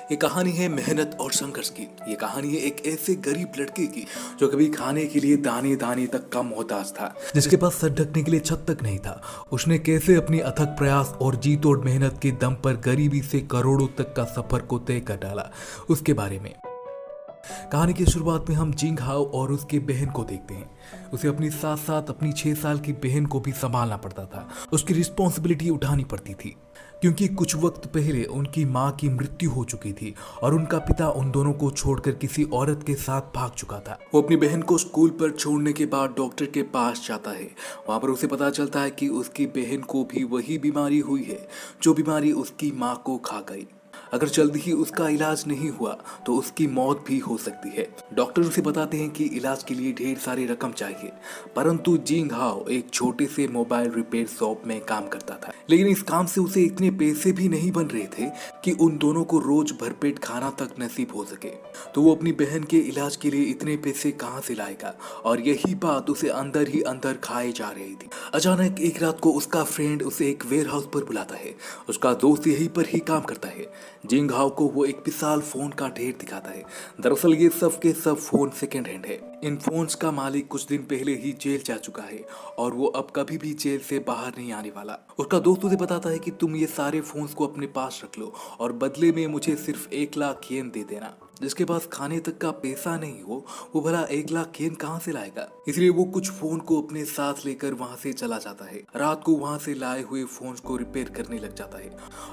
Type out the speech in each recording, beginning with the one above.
ये कहानी है मेहनत और संघर्ष की। ये कहानी है एक ऐसे गरीब लड़के की जो कभी खाने के लिए दाने दाने तक का मोहताज था, जिसके पास सर ढकने के लिए छत तक नहीं था। उसने कैसे अपनी अथक प्रयास और जी तोड़ मेहनत के दम पर गरीबी से करोड़ों तक का सफर को तय कर डाला, उसके बारे में। कहानी की शुरुआत में हम जिंग हाओ और उसके बहन को देखते हैं। उसे अपनी साथ साथ अपनी 6 साल की बहन को भी संभालना पड़ता था। उसकी रिस्पॉन्सिबिलिटी उठानी पड़ती थी क्योंकि कुछ वक्त पहले उनकी माँ की मृत्यु हो चुकी थी और उनका पिता उन दोनों को छोड़कर किसी औरत के साथ भाग चुका था। वो अपनी बहन को स्कूल पर छोड़ने के बाद डॉक्टर के पास जाता है। वहां पर उसे पता चलता है कि उसकी बहन को भी वही बीमारी हुई है जो बीमारी उसकी माँ को खा गई। अगर जल्दी ही उसका इलाज नहीं हुआ तो उसकी मौत भी हो सकती है। डॉक्टर उसे बताते हैं कि इलाज के लिए ढेर सारी रकम चाहिए, परंतु जिंग हाओ एक छोटे से मोबाइल रिपेयर शॉप में काम करता था। लेकिन इस काम से उसे इतने पैसे भी नहीं बन रहे थे कि उन दोनों को रोज भरपेट खाना तक नसीब हो सके। तो वो अपनी बहन के इलाज के लिए इतने पैसे कहाँ से लाएगा, और यही बात उसे अंदर ही अंदर खाए जा रही थी। अचानक एक रात को उसका फ्रेंड उसे एक वेयर हाउस पर बुलाता है। उसका दोस्त यहीं पर ही काम करता है। जिंग हाओ को वो एक विशाल फोन का ढेर दिखाता है। दरअसल ये सब के सब फोन सेकेंड हैंड है। इन फोन्स का मालिक कुछ दिन पहले ही जेल जा चुका है और वो अब कभी भी जेल से बाहर नहीं आने वाला। उसका दोस्त उसे बताता है कि तुम ये सारे फोन्स को अपने पास रख लो और बदले में मुझे सिर्फ 1 लाख येन दे देना। जिसके पास खाने तक का पैसा नहीं हो वो भला 1 लाख येन कहाँ से लाएगा। इसलिए वो कुछ फोन को अपने साथ लेकर वहां से चला जाता है। रात को वहां से लाए हुए फोन्स को रिपेयर करने लग जाता है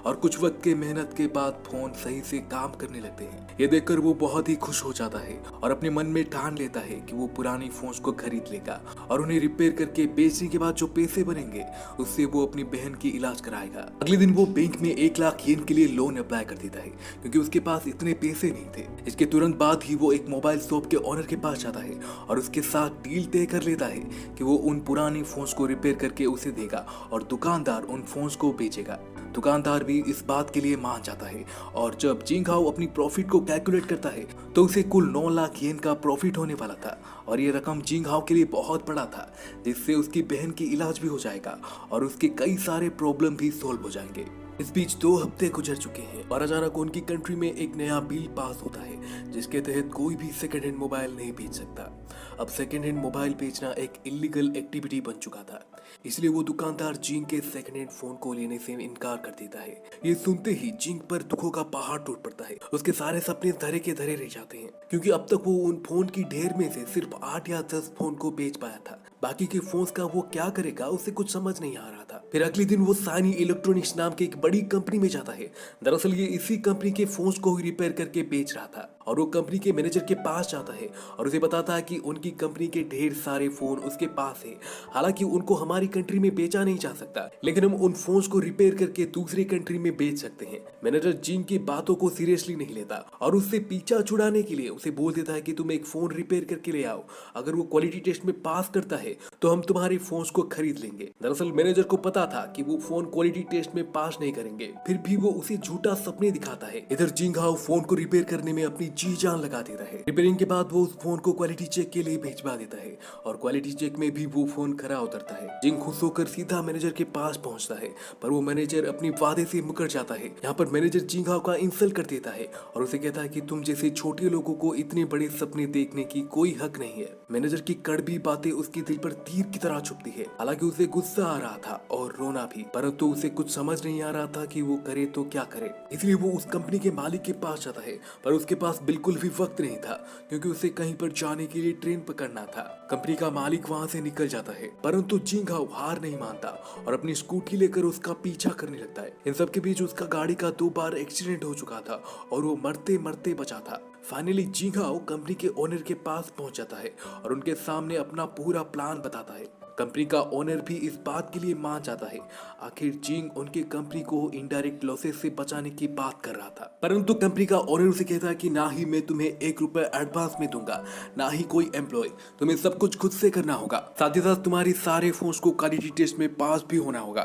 और कुछ वक्त के मेहनत के बाद फोन सही से काम करने लगते हैं। ये देखकर वो बहुत ही खुश हो जाता है और अपने मन में ठान लेता है कि वो पुरानी फोन्स को खरीद लेगा और उन्हें रिपेयर करके बेचने के बाद जो पैसे बनेंगे उससे वो अपनी बहन की इलाज कराएगा। अगले दिन वो बैंक में 1 लाख येन के लिए लोन अप्लाई कर देता है क्योंकि उसके पास इतने पैसे नहीं थे। इसके तुरंत बाद ही वो एक मोबाइल शॉप के ओनर के पास जाता है और उसके साथ डील तय कर लेता है कि वो उन पुरानी फोन्स को रिपेयर करके उसे देगा और दुकानदार उन फोन्स को बेचेगा। दुकानदार भी इस बात के लिए मान जाता है और जब जिंग हाओ अपनी प्रॉफिट को कैलकुलेट करता है तो उसे कुल 9 लाख येन का प्रॉफिट होने वाला था और ये रकम जिंग हाओ के लिए बहुत बड़ा था, जिससे उसकी बहन की इलाज भी हो जाएगा और उसके कई सारे प्रॉब्लम भी सोल्व हो जाएंगे। इस बीच 2 हफ्ते गुजर चुके हैं और अचानक उनकी कंट्री में एक नया बिल पास होता है जिसके तहत कोई भी सेकेंड हैंड मोबाइल नहीं बेच सकता। अब सेकेंड हैंड मोबाइल बेचना एक इलीगल एक्टिविटी बन चुका था, इसलिए वो दुकानदार जिंग के सेकेंड हैंड फोन को लेने से इनकार कर देता है। ये सुनते ही जिंग पर दुखों का पहाड़ टूट पड़ता है। उसके सारे सपने धरे के धरे रह जाते हैं क्योंकि अब तक वो उन फोन की ढेर में से सिर्फ 8 या 10 फोन को बेच पाया था। बाकी के फोन्स का वो क्या करेगा उसे कुछ समझ नहीं आ रहा था। फिर अगले दिन वो सानी इलेक्ट्रॉनिक्स नाम के एक बड़ी कंपनी में जाता है। दरअसल ये इसी कंपनी के फोन्स को ही रिपेयर करके बेच रहा था और वो कंपनी के मैनेजर के पास जाता है और उसे बताता है कि उनकी कंपनी के ढेर सारे फोन उसके पास है। हालांकि उनको हमारी कंट्री में बेचा नहीं जा सकता, लेकिन हम उन फोन्स को रिपेयर करके दूसरी कंट्री में बेच सकते हैं। मैनेजर जिंग की बातों को सीरियसली नहीं लेता और उससे पीछा छुड़ाने के लिए उसे बोल देता है कि तुम एक फोन रिपेयर करके ले आओ, अगर वो क्वालिटी टेस्ट में पास करता है तो हम तुम्हारे फोन्स को खरीद लेंगे। दरअसल मैनेजर को पता था कि वो फोन क्वालिटी टेस्ट में पास नहीं करेंगे, फिर भी वो उसे झूठा सपने दिखाता है। इधर जिंग हाओ फोन को रिपेयर करने में अपनी जी जान लगा देता है। रिपेयरिंग के बाद वो उस फोन को क्वालिटी चेक के लिए भिजवा देता है और क्वालिटी चेक में भी वो फोन खरा उतरता है। जिंग खुश होकर सीधा मैनेजर के पास पहुंचता है, पर वो मैनेजर अपनी वादे से मुकर जाता है। यहाँ पर मैनेजर जिंग हाओ का इंसल्ट कर देता है और उसे कहता है कि तुम जैसे छोटे लोगों को इतने बड़े सपने देखने की कोई हक नहीं है। मैनेजर की कड़वी बातें उसके दिल पर तीर की तरह चुभती है। हालांकि उसे गुस्सा आ रहा था और रोना भी, परंतु उसे कुछ समझ नहीं आ रहा था कि वो करे तो क्या करे। इसलिए वो उस कंपनी के मालिक के पास जाता है, पर उसके पास बिल्कुल भी वक्त नहीं था क्योंकि उसे कहीं पर जाने के लिए ट्रेन पकड़ना था। कंपनी का मालिक वहां से निकल जाता है, परंतु जिंग हाओ हार नहीं मानता और अपनी स्कूटी लेकर उसका पीछा करने लगता है। इन सब के बीच उसका गाड़ी का 2 बार एक्सीडेंट हो चुका था और वो मरते मरते बचा था। फाइनली जिंग हाओ कंपनी के ओनर के पास पहुंच जाता है और उनके सामने अपना पूरा प्लान बताता है। कंपनी का ओनर भी इस बात के लिए मान जाता है। आखिर जिंग उनके कंपनी को इनडायरेक्ट लॉसेस से बचाने की बात कर रहा था, परंतु कंपनी का ओनर उसे कहता है कि ना ही मैं तुम्हें 1 रुपए एडवांस में दूंगा, ना ही कोई एम्प्लॉय, तुम्हें सब कुछ खुद से करना होगा। साथ ही साथ तुम्हारे सारे फोन्स को क्वालिटी टेस्ट में पास भी होना होगा,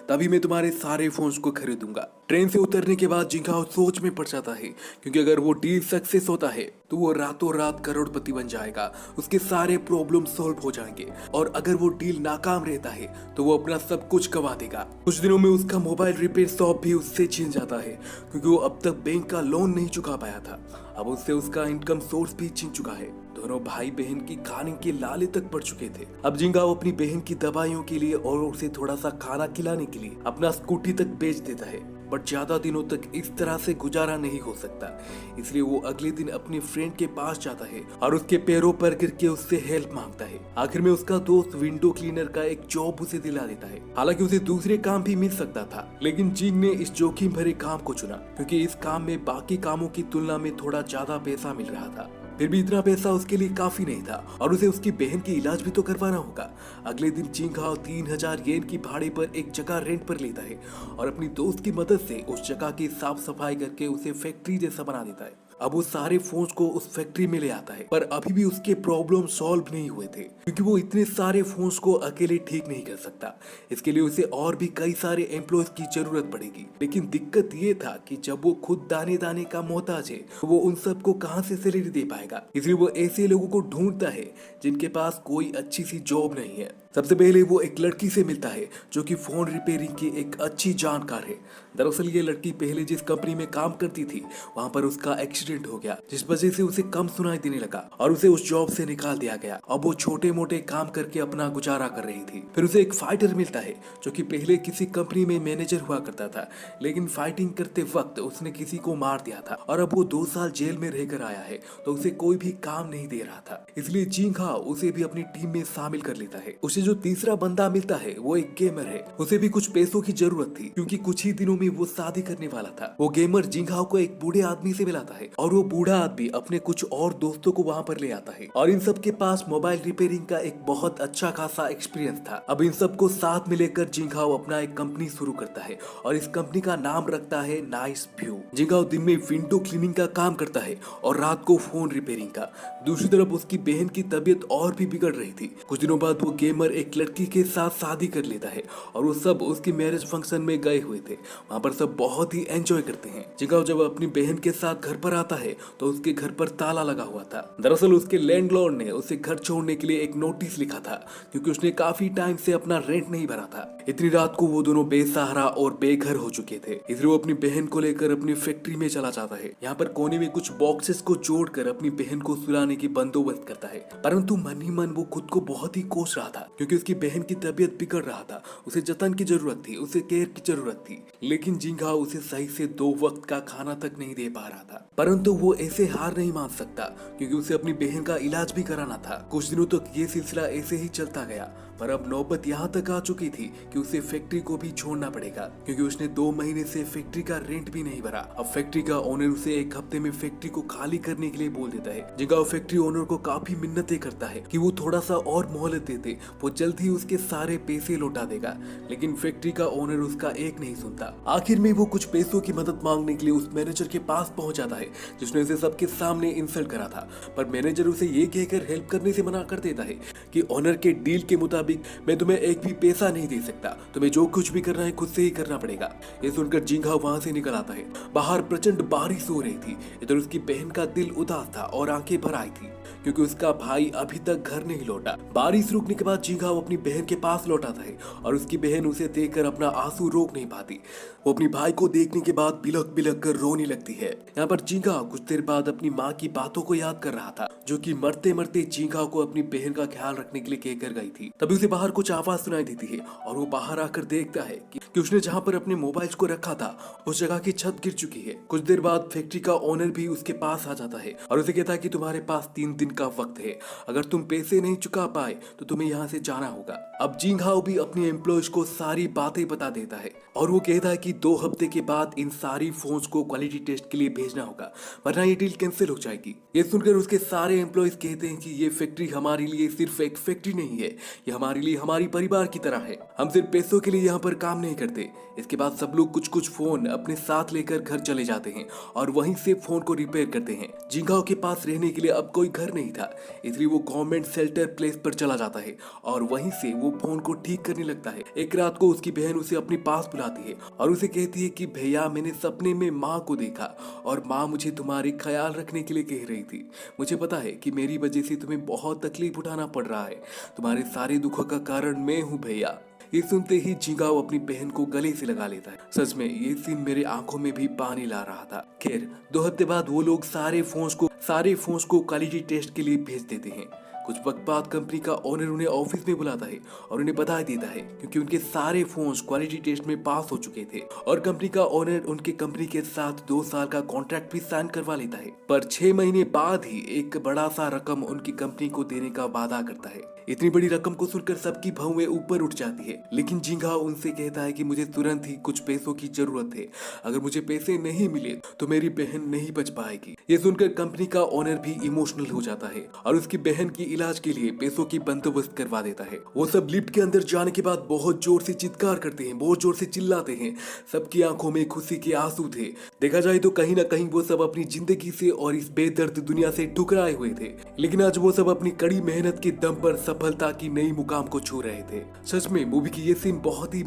तभी मैं तुम्हारे सारे फोन्स को खरीदूंगा। ट्रेन से उतरने के बाद जिंग हाओ सोच में पड़ जाता है क्योंकि अगर वो डील सक्सेस होता है तो वो रातों रात करोड़पति बन जाएगा, उसके सारे प्रॉब्लम सॉल्व हो जाएंगे। और अगर वो डील नाकाम रहता है तो वो अपना सब कुछ गवा देगा। कुछ दिनों में उसका मोबाइल रिपेयर शॉप भी उससे छीन जाता है, क्योंकि वो अब तक बैंक का लोन नहीं चुका पाया था। अब उससे उसका इनकम सोर्स भी छीन चुका है। दोनों भाई बहन की खाने के लाले तक पड़ चुके थे। अब जिंगाओ अपनी बहन की दवाइयों के लिए और उसे थोड़ा सा खाना खिलाने के लिए अपना स्कूटी तक बेच देता है, बट ज्यादा दिनों तक इस तरह से गुजारा नहीं हो सकता। इसलिए वो अगले दिन अपने फ्रेंड के पास जाता है और उसके पैरों पर गिर के उससे हेल्प मांगता है। आखिर में उसका दोस्त विंडो क्लीनर का एक जॉब उसे दिला देता है। हालांकि उसे दूसरे काम भी मिल सकता था, लेकिन जिंग ने इस जोखिम भरे काम को चुना, क्योंकि इस काम में बाकी कामों की तुलना में थोड़ा ज्यादा पैसा मिल रहा था। फिर भी इतना पैसा उसके लिए काफी नहीं था और उसे उसकी बहन की इलाज भी तो करवाना होगा। अगले दिन जिंगहाओ 3000 येन की भाड़े पर एक जगह रेंट पर लेता है और अपनी दोस्त की मदद से उस जगह की साफ सफाई करके उसे फैक्ट्री जैसा बना देता है। अब वो सारे फोन्स को उस फैक्ट्री में ले आता है, पर अभी भी उसके प्रॉब्लम सॉल्व नहीं हुए थे, क्योंकि वो इतने सारे फोन्स को अकेले ठीक नहीं कर सकता। इसके लिए उसे और भी कई सारे एम्प्लॉयज की जरूरत पड़ेगी। लेकिन दिक्कत ये था कि जब वो खुद दाने दाने का मोहताज है, तो वो उन सबको कहां से सैलरी दे पाएगा। इसलिए वो ऐसे लोगों को ढूंढता है जिनके पास कोई अच्छी सी जॉब नहीं है। सबसे पहले वो एक लड़की से मिलता है जो कि फोन रिपेयरिंग की एक अच्छी जानकार है। दरअसल ये लड़की पहले जिस कंपनी में काम करती थी, वहाँ पर उसका एक्सीडेंट हो गया, जिस वजह से उसे कम सुनाई देने लगा और उसे उस जॉब से निकाल दिया गया। अब वो छोटे मोटे काम करके अपना गुजारा कर रही थी। फिर उसे एक फाइटर मिलता है जो कि पहले किसी कंपनी में मैनेजर हुआ करता था, लेकिन फाइटिंग करते वक्त उसने किसी को मार दिया था और अब वो 2 साल जेल में रहकर आया है, तो उसे कोई भी काम नहीं दे रहा था। इसलिए जिंगहाओ उसे भी अपनी टीम में शामिल कर लेता है। उसे जो तीसरा बंदा मिलता है वो एक गेमर है। उसे भी कुछ पैसों की जरूरत थी, क्योंकि कुछ ही दिनों में वो शादी करने वाला था। वो गेमर जिंगहाओ को एक बूढ़े आदमी से मिलाता है और वो बूढ़ा आदमी अपने कुछ और दोस्तों को वहाँ पर ले आता है और इन सब के पास मोबाइल रिपेयरिंग का एक बहुत अच्छा खासा एक्सपीरियंस था। अब इन सबको साथ में लेकर जिंगहाओ अपना एक कंपनी शुरू करता है और इस कंपनी का नाम रखता है नाइस व्यू। जिंगहाओ दिन में विंडो क्लीनिंग का काम करता है और रात को फोन रिपेयरिंग का। दूसरी तरफ उसकी बहन की तबीयत और भी बिगड़ रही थी। कुछ दिनों बाद वो गेमर एक लड़की के साथ शादी कर लेता है और वो सब उसकी मैरिज फंक्शन में गए हुए थे। वहाँ पर सब बहुत ही एंजॉय करते हैं। जिंगहाओ जब अपनी बहन के साथ घर पर आता है तो उसके घर पर ताला लगा हुआ था। दरअसल उसके लैंडलॉर्ड ने उसे घर छोड़ने के लिए एक नोटिस लिखा था, क्योंकि उसने काफी टाइम से अपना रेंट नहीं भरा था। इतनी रात को वो दोनों बेसहारा और बेघर हो चुके थे। इसलिए वो अपनी बहन को लेकर अपनी फैक्ट्री में चला जाता है। यहाँ पर कोने में कुछ बॉक्सेस को जोड़कर अपनी बहन को सुलाने की बंदोबस्त करता है, परंतु मन ही मन वो खुद को बहुत ही कोस रहा था, क्योंकि उसकी बहन की तबीयत बिगड़ रहा था। उसे जतन की जरूरत थी, उसे केयर की जरूरत थी। लेकिन जिंगहाओ उसे सही से 2 वक्त का खाना तक नहीं दे पा रहा था। परंतु वो ऐसे हार नहीं मान सकता, क्योंकि उसे अपनी बहन का इलाज भी कराना था। कुछ दिनों तक ये सिलसिला ऐसे ही चलता गया, पर अब नौबत यहाँ तक आ चुकी थी कि उसे फैक्ट्री को भी छोड़ना पड़ेगा, क्योंकि उसने 2 महीने से फैक्ट्री का रेंट भी नहीं भरा। अब फैक्ट्री का ओनर उसे 1 हफ्ते में फैक्ट्री को खाली करने के लिए बोल देता है। जिंगहाओ फैक्ट्री ओनर को काफी मिन्नतें करता है कि वो थोड़ा सा और मोहलत देते, वो जल्द ही उसके सारे पैसे लौटा देगा, लेकिन फैक्ट्री का ओनर उसका एक नहीं सुनता। आखिर में वो कुछ पैसों की मदद मांगने के लिए उस मैनेजर के पास पहुंच जाता है जिसने उसे सबके सामने इंसल्ट करा था। पर मैनेजर उसे ये कहकर हेल्प करने से मना कर देता है कि ओनर के डील के मुताबिक मैं तुम्हें एक भी पैसा नहीं दे सकता, तुम्हें जो कुछ भी करना है खुद से ही करना पड़ेगा। ये सुनकर जिंगहाओ वहां से निकल आता है। बाहर प्रचंड बारिश हो रही थी। इधर उसकी बहन का दिल उदास था और आंखें भर आई थी, क्योंकि उसका भाई अभी तक घर नहीं लौटा। बारिश रुकने के बाद जिंगहाओ अपनी बहन के पास लौटाता है और उसकी बहन उसे देखकर अपना आंसू रोक नहीं पाती। वो अपनी भाई को देखने के बाद बिलख बिलख कर रोने लगती है। यहाँ पर जिंगहाओ कुछ देर बाद अपनी माँ की बातों को याद कर रहा था, जो कि मरते मरते जिंगहाओ को अपनी बहन का ख्याल रखने के लिए कहकर गई थी। तभी उसे बाहर कुछ आवाज सुनाई देती है और वो बाहर आकर देखता है कि उसने जहाँ पर अपने मोबाइल को रखा था उस जगह की छत गिर चुकी है। कुछ देर बाद फैक्ट्री का ओनर भी उसके पास आ जाता है और उसे कहता है कि तुम्हारे पास 3 दिन का वक्त है, अगर तुम पैसे नहीं चुका पाए तो तुम्हें यहाँ से जाना होगा। अब जिंगहाओ भी अपने एम्प्लॉयज को सारी बातें बता देता है और वो कहता है कि 2 हफ्ते के बाद इन सारी फोन्स को क्वालिटी टेस्ट के लिए भेजना होगा, वरना ये डील कैंसिल हो जाएगी। ये सुनकर उसके सारे एम्प्लॉयज कहते हैं कि ये फैक्ट्री हमारे लिए सिर्फ एक फैक्ट्री नहीं है, ये हमारे लिए हमारी परिवार की तरह है। हम सिर्फ पैसों के लिए यहाँ पर काम नहीं करते। इसके बाद सब लोग कुछ कुछ फोन अपने साथ लेकर घर चले जाते हैं और वहीं से फोन को रिपेयर करते हैं। जिंगाओ के पास रहने के लिए अब कोई घर नहीं था, इसलिए वो गवर्नमेंट शेल्टर प्लेस पर चला जाता है और वहीं से वो फोन को ठीक करने लगता है। एक रात को उसकी बहन उसे अपने पास बुलाती है और उसे कहती है कि भैया, मैंने सपने में माँ को देखा और माँ मुझे तुम्हारी ख्याल रखने के लिए कह रही थी। मुझे पता है कि मेरी वजह से तुम्हें बहुत तकलीफ उठाना पड़ रहा है। तुम्हारे सारे दुखों का कारण मैं हूँ भैया। ये सुनते ही जिंगाओ अपनी बहन को गले से लगा लेता है। सच में ये सीन मेरे आंखों में भी पानी ला रहा था। खैर 2 हफ्ते बाद वो लोग सारे फोन्स को क्वालिटी टेस्ट के लिए भेज देते हैं। कुछ वक्त बाद कंपनी का ओनर उन्हें ऑफिस में बुलाता है और उन्हें बता देता है क्योंकि उनके सारे फोन्स क्वालिटी टेस्ट में पास हो चुके थे और कंपनी का ओनर उनके कंपनी के साथ 2 साल का कॉन्ट्रैक्ट भी साइन करवा लेता है। पर 6 महीने बाद ही एक बड़ा सा रकम उनकी कंपनी को देने का वादा करता है। इतनी बड़ी रकम को सुनकर सबकी भौवें ऊपर उठ जाती है, लेकिन जिंगाओ उनसे कहता है कि मुझे तुरंत ही कुछ पैसों की जरूरत है। अगर मुझे पैसे नहीं मिले तो मेरी बहन नहीं बच पाएगी। ये सुनकर कंपनी का ओनर भी इमोशनल हो जाता है और उसकी बहन की इलाज के लिए पैसों की बंदोबस्त करवा देता है। वो सब लिफ्ट के अंदर जाने के बाद बहुत जोर से चित्कार करते हैं, बहुत जोर से चिल्लाते हैं। सबकी आंखों में खुशी के आंसू थे। देखा जाए तो कहीं ना कहीं वो सब अपनी जिंदगी से और इस बेदर्द दुनिया से टुकराए हुए थे, लेकिन आज वो सब अपनी कड़ी मेहनत के दम पर सफलता की नई मुकाम को छू रहे थे। सच में मूवी की ये सीन बहुत ही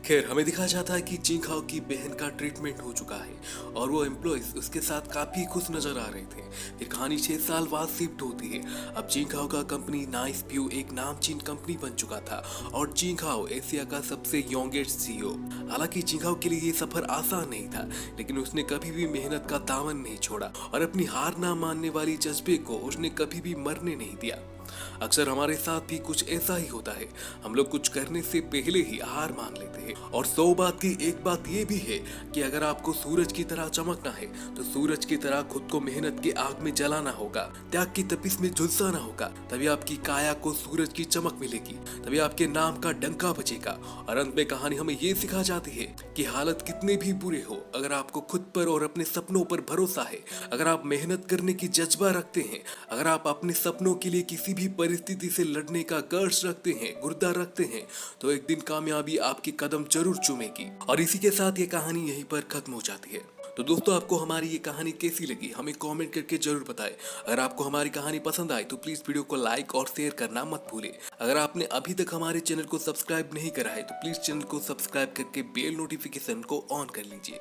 खैर हमें दिखाया जाता है कि जिंगाओ की बहन का ट्रीटमेंट हो चुका है और वो एम्प्लॉइज उसके साथ काफी खुश नजर आ रहे थे। फिर कहानी 6 साल बाद शिफ्ट होती है। अब जिंगाओ का कंपनी नाइस व्यू एक नामचीन कंपनी बन चुका था और जिंगाओ एशिया का सबसे यंगेस्ट सीईओ। हालांकि जिंगाओ के लिए ये सफर आसान नहीं था, लेकिन उसने कभी भी मेहनत का दामन नहीं छोड़ा और अपनी हार ना मानने वाली जज्बे को उसने कभी भी मरने नहीं दिया। अक्सर हमारे साथ भी कुछ ऐसा ही होता है। हम लोग कुछ करने से पहले ही हार मान लेते हैं और 100 बात की एक बात ये भी है कि अगर आपको सूरज की तरह चमकना है तो सूरज की तरह खुद को मेहनत की आग में जलाना होगा, त्याग की तपिश में झुलसाना होगा। तभी आपकी काया को सूरज की चमक मिलेगी, तभी आपके नाम का डंका बजेगा। और अंत में कहानी हमें ये सिखा जाती है कि हालत कितने भी बुरे हो, अगर आपको खुद पर और अपने सपनों पर भरोसा है, अगर आप मेहनत करने की जज्बा रखते हैं, अगर आप अपने सपनों के लिए किसी भी परिस्थिति से लड़ने का गर्ज रखते हैं, गुर्दा रखते हैं, तो एक दिन कामयाबी आपके कदम जरूर चूमेगी। और इसी के साथ ये कहानी यहीं पर खत्म हो जाती है। तो दोस्तों, आपको हमारी ये कहानी कैसी लगी हमें कमेंट करके जरूर बताएं। अगर आपको हमारी कहानी पसंद आई तो प्लीज वीडियो को लाइक और शेयर करना मत भूलें। अगर आपने अभी तक हमारे चैनल को सब्सक्राइब नहीं करा है तो प्लीज चैनल को सब्सक्राइब करके बेल नोटिफिकेशन को ऑन कर लीजिए।